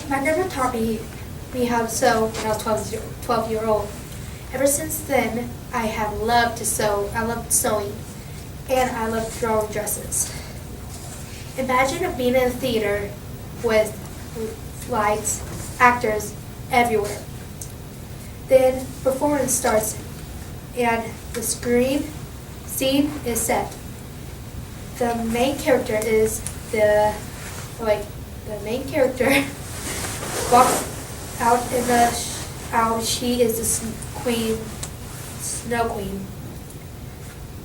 My grandma taught me how to sew when I was 12-year-old. Ever since then, I have loved to sew. I loved sewing, and I loved drawing dresses. Imagine being in a theater with lights, actors everywhere. Then performance starts, and the scene is set. The main character is the main character walks out in the out. She is the snow queen.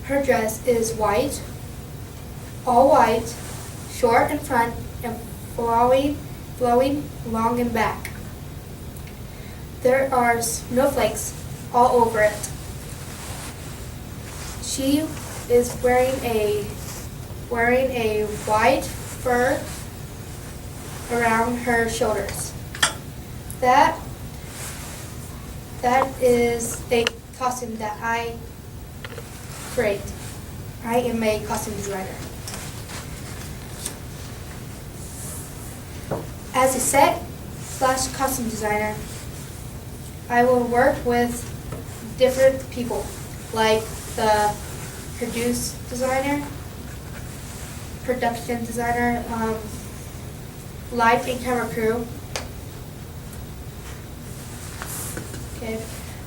Her dress is white, all white, short in front and flowing long in back. There are snowflakes all over it. She is wearing a white fur around her shoulders. That is a costume that I create. I am a costume designer. As a set/costume designer, I will work with different people, like the production designer, light and camera crew. Okay.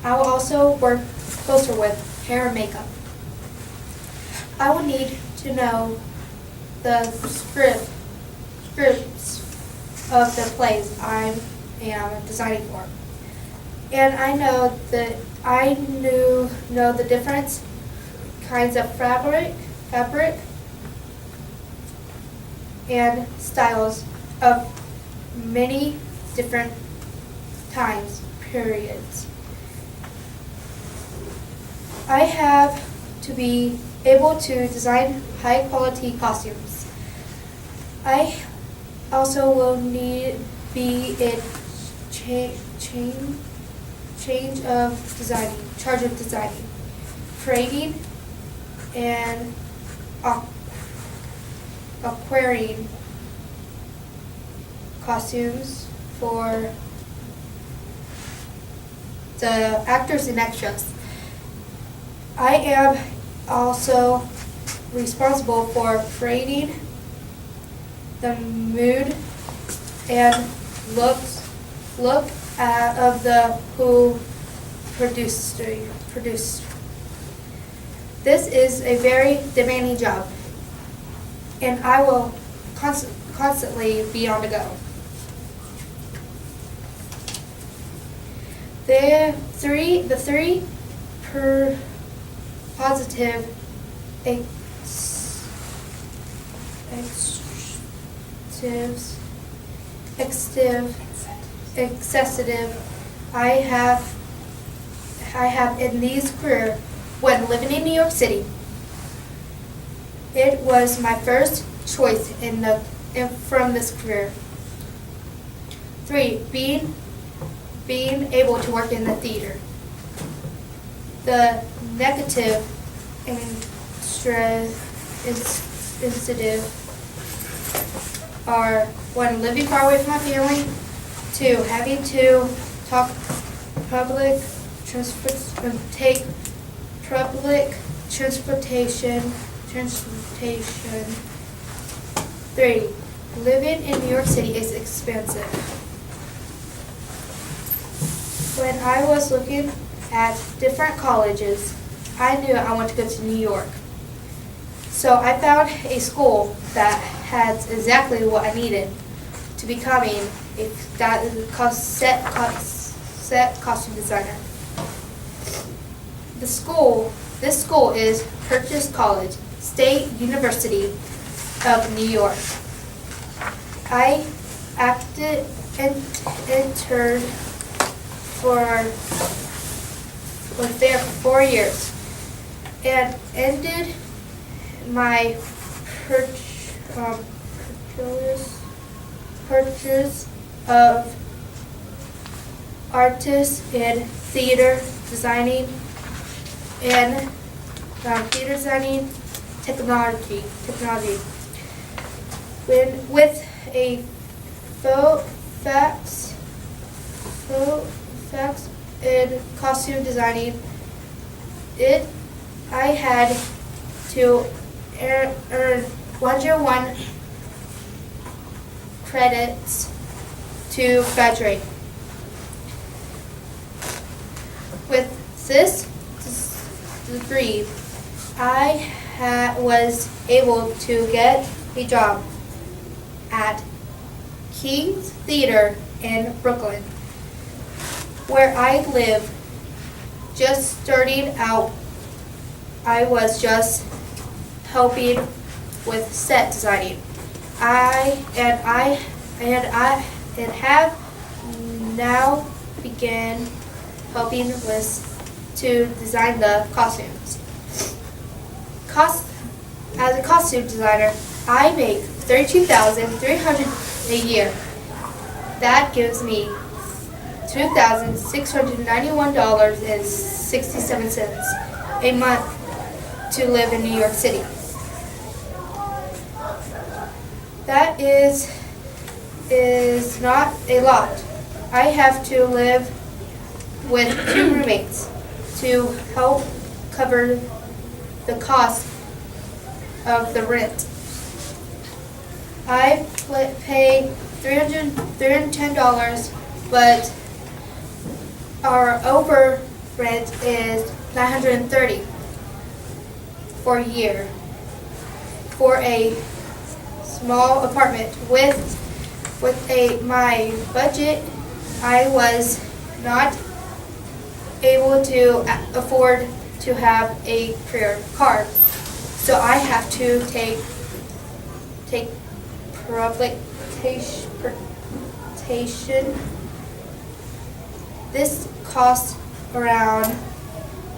I will also work closer with hair and makeup. I will need to know the scripts of the plays I am designing for. And I know the different kinds of fabric and styles of many different periods. I have to be able to design high quality costumes. I also will be in charge of designing, creating, and acquiring costumes for the actors and extras. I am also responsible for creating the mood and look of the who produced. This is a very demanding job, and I will constantly be on the go. The three positive excessive I have in these career when living in New York City. It was my first choice from this career. 3, being able to work in the theater. The negative and sensitive are 1, living far away from my family, 2, having to take public transportation, 3, living in New York City is expensive. When I was looking at different colleges, I knew I wanted to go to New York. So I found a school that has exactly what I needed to becoming a set costume designer. This school is Purchase College, State University of New York. I entered was there for 4 years and ended my purchase of artists in theater designing and technology. With a facts, facts in costume designing. I had to earn 101 credits to graduate. With this degree, I was able to get a job at King's Theater in Brooklyn, where I live. Just starting out, I was just helping with set designing. I have now begun helping with to design the costumes. As a costume designer, I make $32,300 a year. That gives me $2,691.67 a month to live in New York City. That is not a lot. I have to live with 2 roommates to help cover the cost of the rent. I pay $310, but our over rent is $930 for a year for a small apartment. With my budget, I was not able to afford to have a career car, so I have to take public transportation. This costs around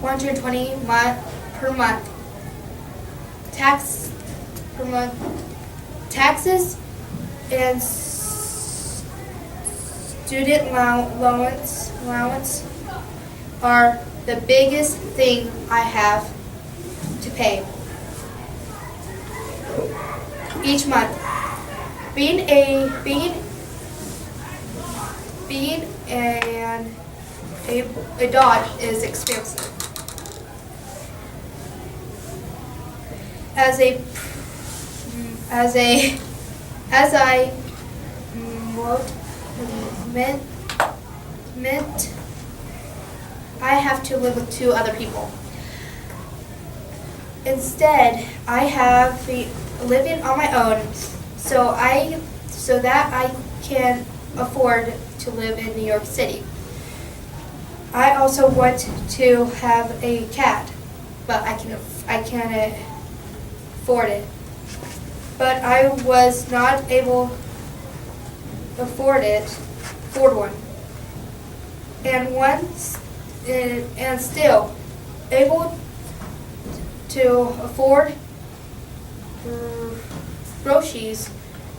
$120 per month. Taxes and student allowance are the biggest thing I have to pay each month. Being an adult is expensive. As I meant, I have to live with 2 other people. Instead, I have living on my own, so that I can afford to live in New York City. I also want to have a cat, but I can't afford it. But I was not able to afford one, and still able to afford groceries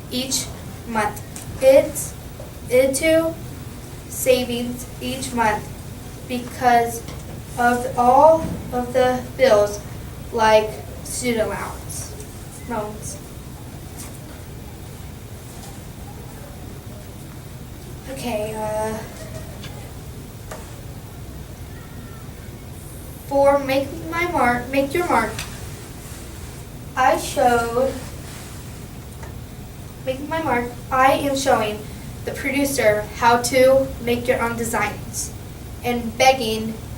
each month. It's into savings each month because of all of the bills like student loans. Okay, for make your mark, I am showing the producer how to make your own designs and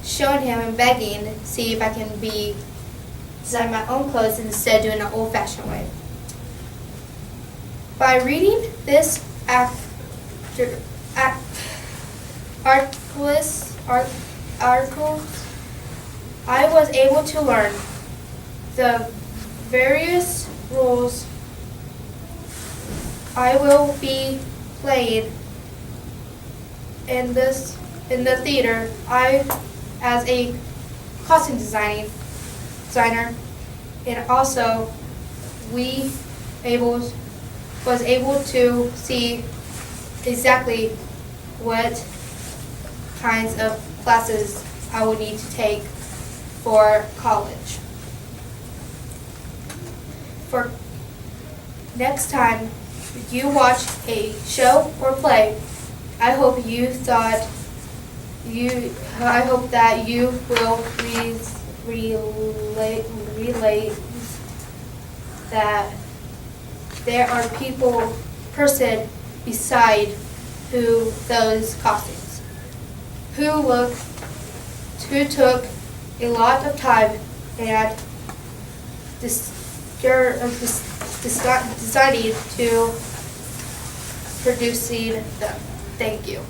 showing him and begging, see if I can design my own clothes instead of doing it an old-fashioned way. By reading this article, I was able to learn the various roles I will be playing in the theater. As a costume designer, and also was able to see exactly what kinds of classes I would need to take for college. For next time you watch a show or play, I hope that you will relate that there are person beside those costumes who took a lot of time and decided to producing them. Thank you.